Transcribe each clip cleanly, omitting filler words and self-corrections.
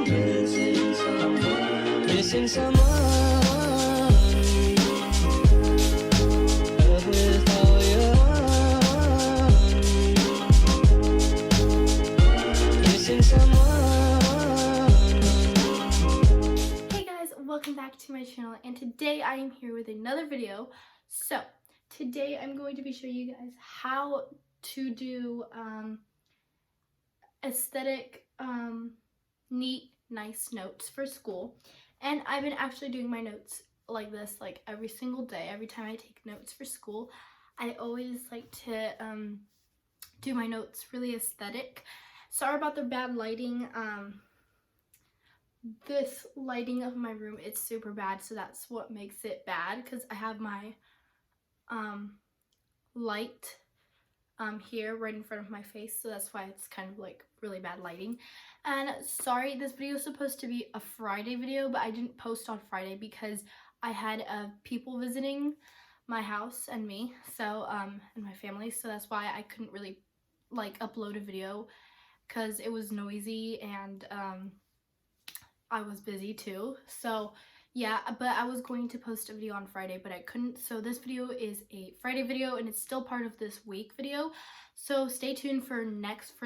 Missing someone with all your heart. Missing someone. Hey guys, welcome back to my channel, and today I am here with another video. So today I'm going to be showing you guys how to do aesthetic, neat, nice notes for school. And I've been actually doing my notes like this like every single day. Every time I take notes for school, I always like to do my notes really aesthetic. Sorry about the bad lighting. This lighting of my room, it's super bad, so that's what makes it bad, because I have my light here right in front of my face, so that's why it's kind of like really bad lighting. And sorry, this video is supposed to be a Friday video, but I didn't post on Friday because I had people visiting my house and me, so and my family, so that's why I couldn't really like upload a video, because it was noisy and I was busy too. So yeah, but I was going to post a video on Friday, but I couldn't. So this video is a Friday video, and it's still part of this week video. So stay tuned for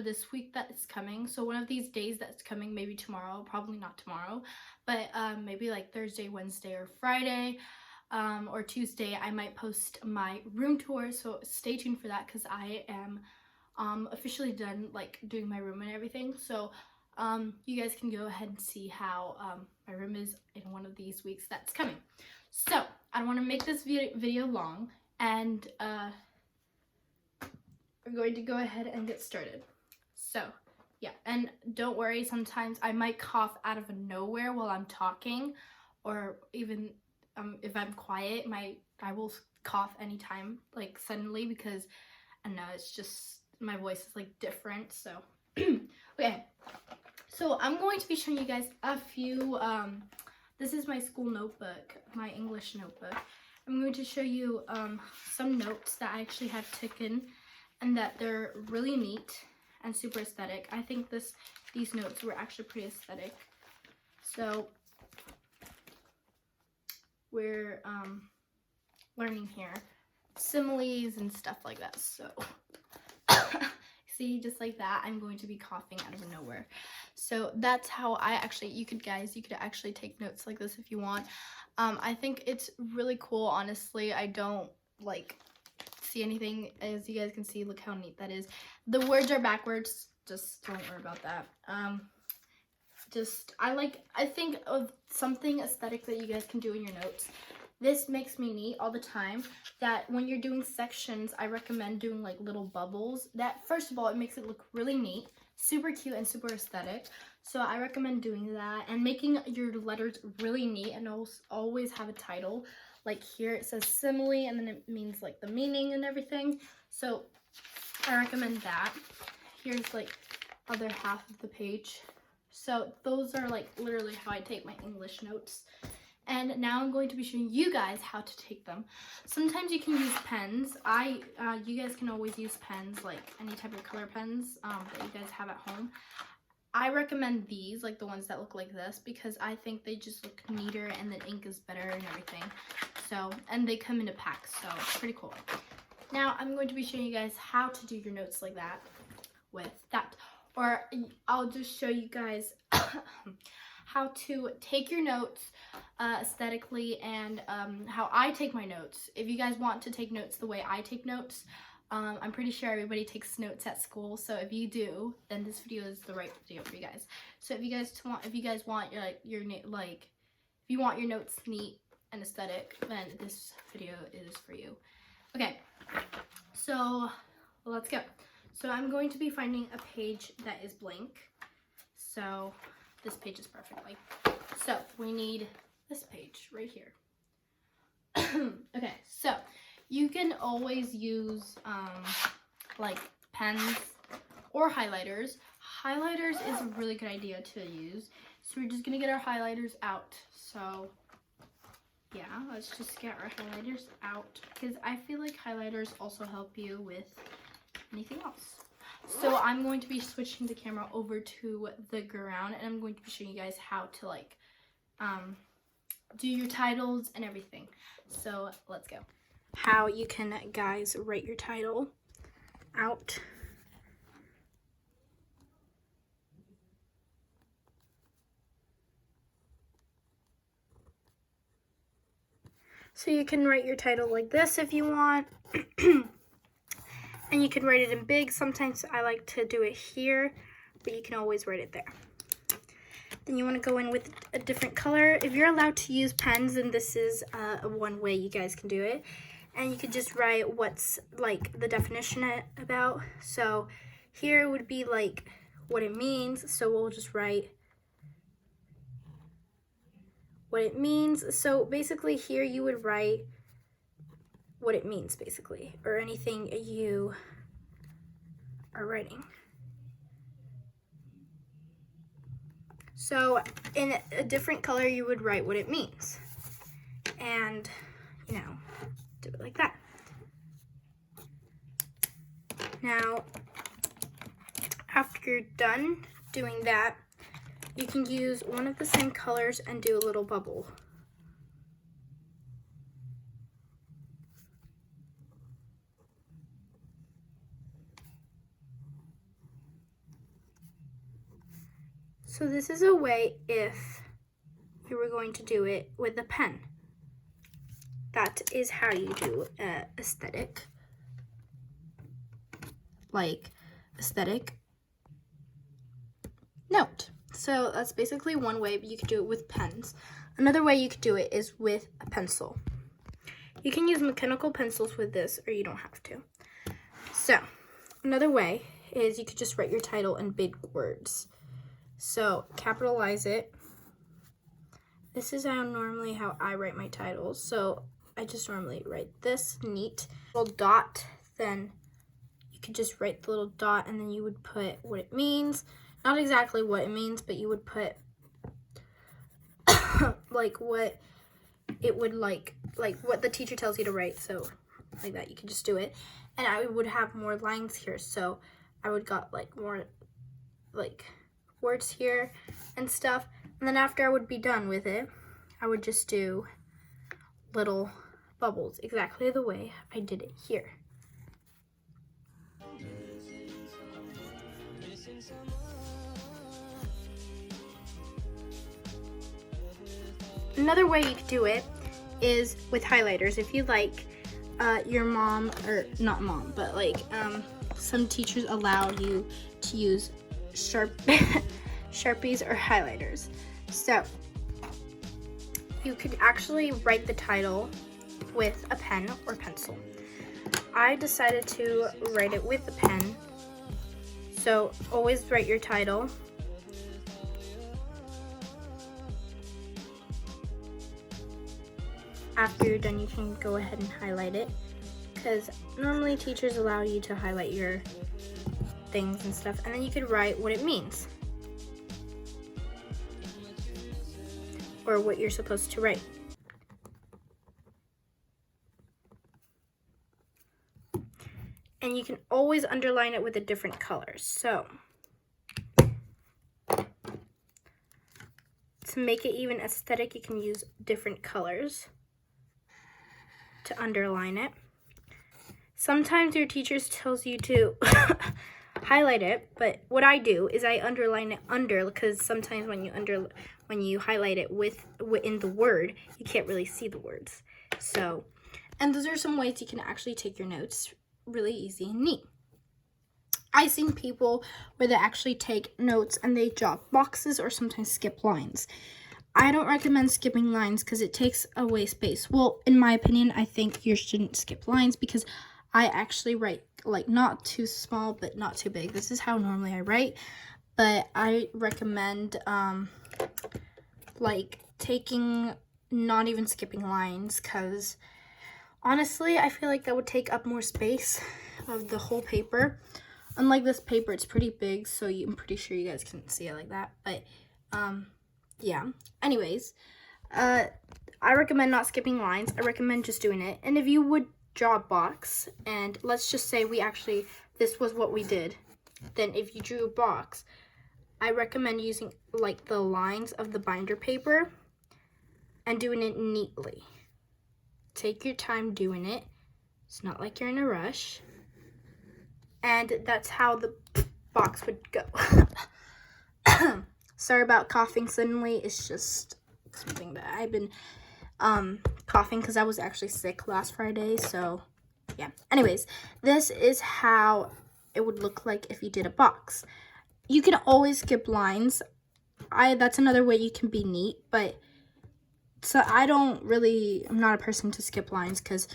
this week that's coming. So one of these days that's coming, maybe tomorrow, probably not tomorrow, but maybe like Thursday, Wednesday, or Friday, or Tuesday, I might post my room tour. So stay tuned for that, because I am officially done like doing my room and everything. So you guys can go ahead and see how my room is in one of these weeks that's coming. So I don't want to make this video long, and we're going to go ahead and get started. So yeah, and don't worry, sometimes I might cough out of nowhere while I'm talking, or even if I'm quiet, I will cough anytime, like suddenly, because I don't know, it's just my voice is like different. So okay. So I'm going to be showing you guys a few, this is my school notebook, my English notebook. I'm going to show you some notes that I actually have taken, and that they're really neat and super aesthetic. I think these notes were actually pretty aesthetic. So we're learning here similes and stuff like that. So see, just like that, I'm going to be coughing out of nowhere. So that's how you could actually take notes like this if you want. I think it's really cool, honestly. I don't like see anything, as you guys can see. Look how neat that is. The words are backwards, just don't worry about that. I think of something aesthetic that you guys can do in your notes. This makes me neat all the time, that when you're doing sections, I recommend doing like little bubbles. That, first of all, it makes it look really neat, super cute, and super aesthetic. So I recommend doing that, and making your letters really neat, and always have a title. Like here it says simile, and then it means like the meaning and everything. So I recommend that. Here's like other half of the page. So those are like literally how I take my English notes. And now I'm going to be showing you guys how to take them. Sometimes you can use pens. You guys can always use pens, like any type of color pens that you guys have at home. I recommend these, like the ones that look like this, because I think they just look neater, and the ink is better and everything. So, and they come in a pack, so it's pretty cool. Now I'm going to be showing you guys how to do your notes like that with that. Or I'll just show you guys how to take your notes aesthetically, and how I take my notes. If you guys want to take notes the way I take notes, I'm pretty sure everybody takes notes at school. So if you do, then this video is the right video for you guys. So if you guys want your notes neat and aesthetic, then this video is for you. Okay, so let's go. So I'm going to be finding a page that is blank. So this page is perfectly. So we need this page right here. Okay, so you can always use like pens or highlighters. Highlighters is a really good idea to use. So we're just gonna get our highlighters out. So yeah, let's just get our highlighters out, because I feel like highlighters also help you with anything else. So I'm going to be switching the camera over to the ground, and I'm going to be showing you guys how to like do your titles and everything. So let's go. How you can, guys, write your title out. So you can write your title like this if you want. And you can write it in big. Sometimes I like to do it here, but you can always write it there. Then you want to go in with a different color. If you're allowed to use pens, then this is one way you guys can do it. And you could just write what's like the definition about. So here would be like what it means. So we'll just write what it means. So basically here you would write what it means, basically, or anything you are writing. So in a different color you would write what it means, and you know, do it like that. Now after you're done doing that, you can use one of the same colors and do a little bubble. So this is a way if you were going to do it with a pen. That is how you do aesthetic. Like aesthetic note. So that's basically one way, but you could do it with pens. Another way you could do it is with a pencil. You can use mechanical pencils with this, or you don't have to. So another way is you could just write your title in big words. So capitalize it. This is normally how I write my titles. So I just normally write this neat little dot. Then you could just write the little dot, and then you would put what it means. Not exactly what it means, but you would put like what it would like what the teacher tells you to write. So like that, you can just do it. And I would have more lines here. So I would got like more like words here and stuff. And then after I would be done with it, I would just do little bubbles exactly the way I did it here. Another way you could do it is with highlighters. If you like, your mom, or not mom, but like some teachers allow you to use Sharpies or highlighters. So you could actually write the title with a pen or pencil. I decided to write it with a pen. So always write your title. After you're done, you can go ahead and highlight it, because normally teachers allow you to highlight your things and stuff, and then you could write what it means or what you're supposed to write. And you can always underline it with a different color. So to make it even aesthetic, you can use different colors to underline it. Sometimes your teachers tells you to highlight it, but what I do is I underline it under, because sometimes when you highlight it within the word, you can't really see the words. So, and those are some ways you can actually take your notes really easy and neat. I've seen people where they actually take notes and they drop boxes or sometimes skip lines. I don't recommend skipping lines because it takes away space. Well, in my opinion, I think you shouldn't skip lines because I actually write like not too small but not too big. This is how normally I write, but I recommend like not even skipping lines, because honestly I feel like that would take up more space of the whole paper. Unlike this paper, it's pretty big, so I'm pretty sure you guys can see it like that. But yeah, anyways, I recommend not skipping lines. I recommend just doing it. And if you would draw a box, and let's just say this was what we did. then if you drew a box, I recommend using like the lines of the binder paper and doing it neatly. Take your time doing it. It's not like you're in a rush. And that's how the box would go. Sorry about coughing suddenly. It's just something that I've been coughing because I was actually sick last Friday. So yeah. Anyways, this is how it would look like if you did a box. You can always skip lines. That's another way you can be neat, but so I'm not a person to skip lines, because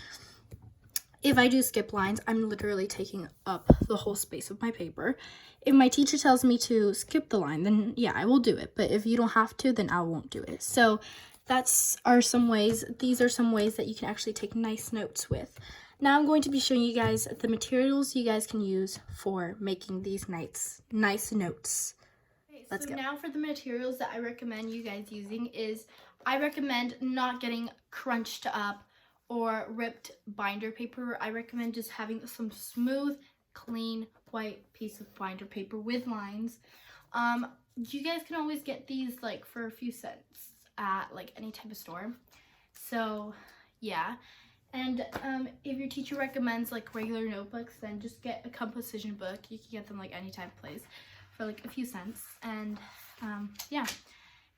if I do skip lines, I'm literally taking up the whole space of my paper. If my teacher tells me to skip the line, then yeah, I will do it. But if you don't have to, then I won't do it. So these are some ways that you can actually take nice notes with. Now I'm going to be showing you guys the materials you guys can use for making these nice notes. Okay, Let's go. Now for the materials that I recommend you guys using is, I recommend not getting crunched up or ripped binder paper. I recommend just having some smooth, clean, white piece of binder paper with lines. You guys can always get these like for a few cents at like any type of store. So yeah. And if your teacher recommends like regular notebooks, then just get a composition book. You can get them like any type of place for like a few cents. And yeah.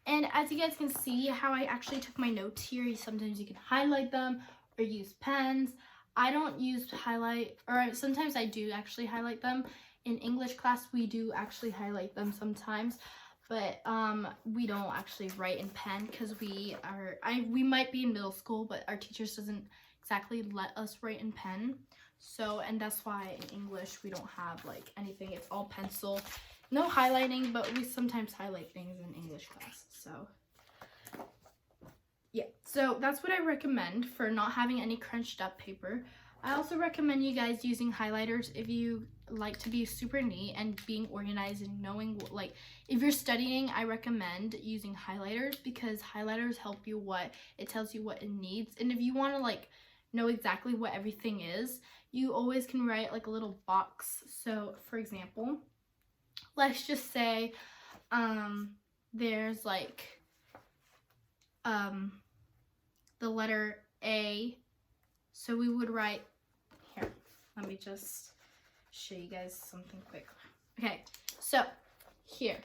And as you guys can see how I actually took my notes here, sometimes you can highlight them or use pens. I don't use highlight, or sometimes I do actually highlight them. In English class, we do actually highlight them sometimes, but we don't actually write in pen because we might be in middle school, but our teachers doesn't exactly let us write in pen. So, and that's why in English we don't have like anything. It's all pencil. No highlighting, but we sometimes highlight things in English class. So yeah, so that's what I recommend for not having any crunched up paper. I also recommend you guys using highlighters if you like to be super neat and being organized and knowing what, like if you're studying, I recommend using highlighters because highlighters help you it tells you what it needs. And if you want to like know exactly what everything is, you always can write like a little box. So for example, let's just say there's like the letter A, so we would write here. Let me just show you guys something quick. Okay, so here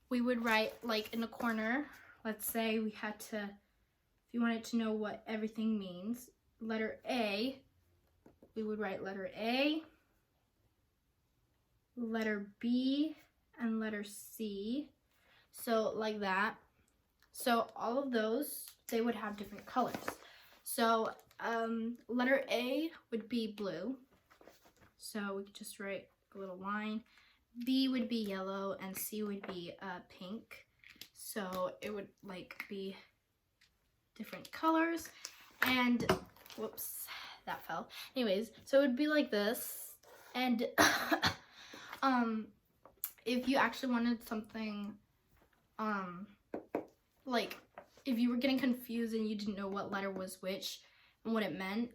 we would write like in a corner. Let's say we had to, if you wanted to know what everything means, letter A, we would write letter A, letter B, and letter C. So like that. So all of those, they would have different colors. So letter A would be blue. So we could just write a little line. B would be yellow and C would be pink. So it would like be different colors. And whoops, that fell. Anyways, so it would be like this. And if you actually wanted something like if you were getting confused and you didn't know what letter was which and what it meant,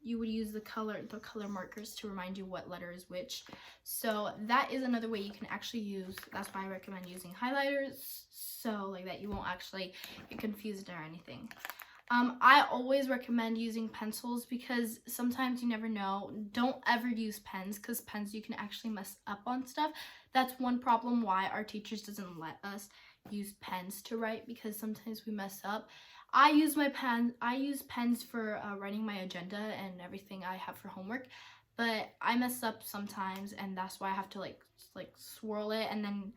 you would use the color markers to remind you what letter is which. So that is another way you can actually use. That's why I recommend using highlighters, so like that you won't actually get confused or anything. I always recommend using pencils because sometimes you never know. Don't ever use pens because pens you can actually mess up on stuff. That's one problem why our teachers doesn't let us use pens to write, because sometimes we mess up. I use pens for writing my agenda and everything I have for homework, but I mess up sometimes, and that's why I have to like swirl it and then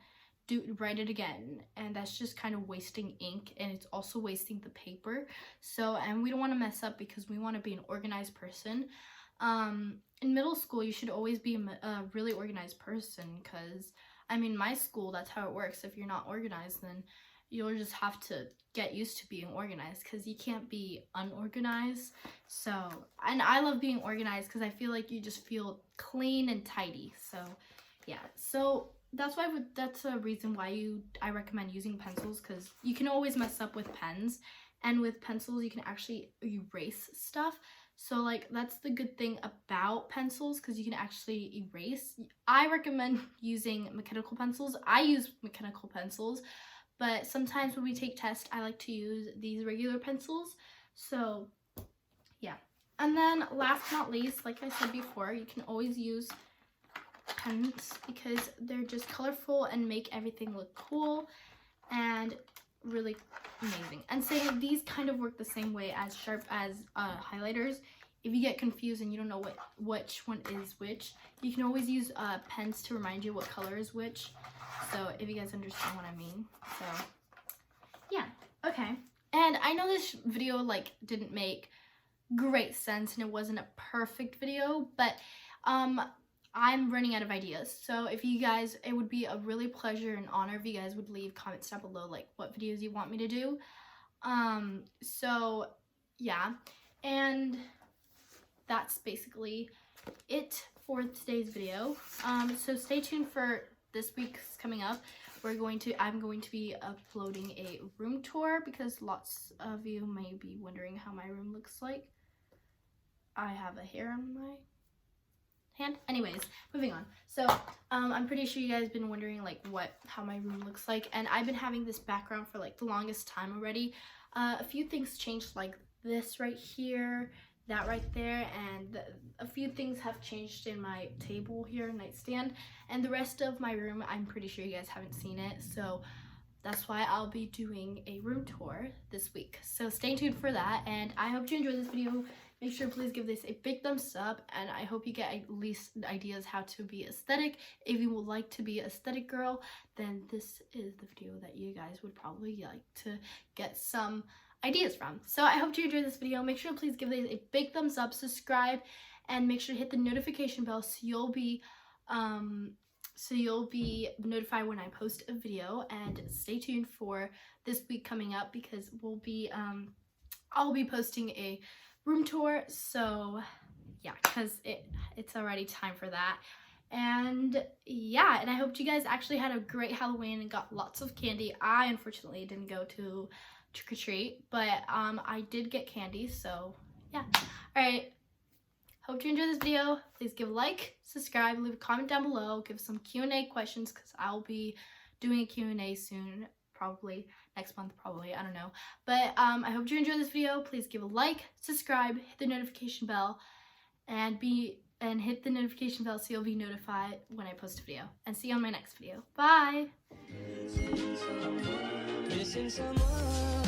write it again, and that's just kind of wasting ink, and it's also wasting the paper. So, and we don't want to mess up because we want to be an organized person. In middle school, you should always be a really organized person, because I mean, my school, that's how it works. If you're not organized, then you'll just have to get used to being organized, because you can't be unorganized. So, and I love being organized because I feel like you just feel clean and tidy. So yeah, so that's a reason why I recommend using pencils, because you can always mess up with pens, and with pencils you can actually erase stuff. So like that's the good thing about pencils, because you can actually erase. I recommend using mechanical pencils. I use mechanical pencils, but sometimes when we take tests, I like to use these regular pencils. So yeah. And then last but not least, like I said before, you can always use pens because they're just colorful and make everything look cool and really amazing. And same, these kind of work the same way as sharp as highlighters. If you get confused and you don't know which one is which, you can always use pens to remind you what color is which. So if you guys understand what I mean. So yeah, okay. And I know this video like didn't make great sense and it wasn't a perfect video, but I'm running out of ideas. So if you guys, it would be a really pleasure and honor if you guys would leave comments down below like what videos you want me to do. So yeah, and that's basically it for today's video. So stay tuned for this week's coming up. I'm going to be uploading a room tour because lots of you may be wondering how my room looks like. I have a hair on my hand. Anyways, moving on. So I'm pretty sure you guys been wondering like how my room looks like, and I've been having this background for like the longest time already. A few things changed, like this right here, that right there, and a few things have changed in my table here, nightstand, and the rest of my room I'm pretty sure you guys haven't seen it, so that's why I'll be doing a room tour this week. So stay tuned for that, and I hope you enjoyed this video. Make sure please give this a big thumbs up, and I hope you get at least ideas how to be aesthetic. If you would like to be an aesthetic girl, then this is the video that you guys would probably like to get some ideas from. So I hope you enjoyed this video. Make sure please give this a big thumbs up, subscribe, and make sure to hit the notification bell so you'll be notified when I post a video. And stay tuned for this week coming up because I'll be posting a room tour. So yeah, because it's already time for that. And yeah, and I hope you guys actually had a great Halloween and got lots of candy. I unfortunately didn't go to trick-or-treat, but I did get candy, so yeah. All right, hope you enjoyed this video. Please give a like, subscribe, leave a comment down below, give some Q&A questions because I'll be doing a Q&A soon, probably next month, probably, I don't know. But I hope you enjoyed this video. Please give a like, subscribe, hit the notification bell, and hit the notification bell so you'll be notified when I post a video. And see you on my next video. Bye! Missing someone.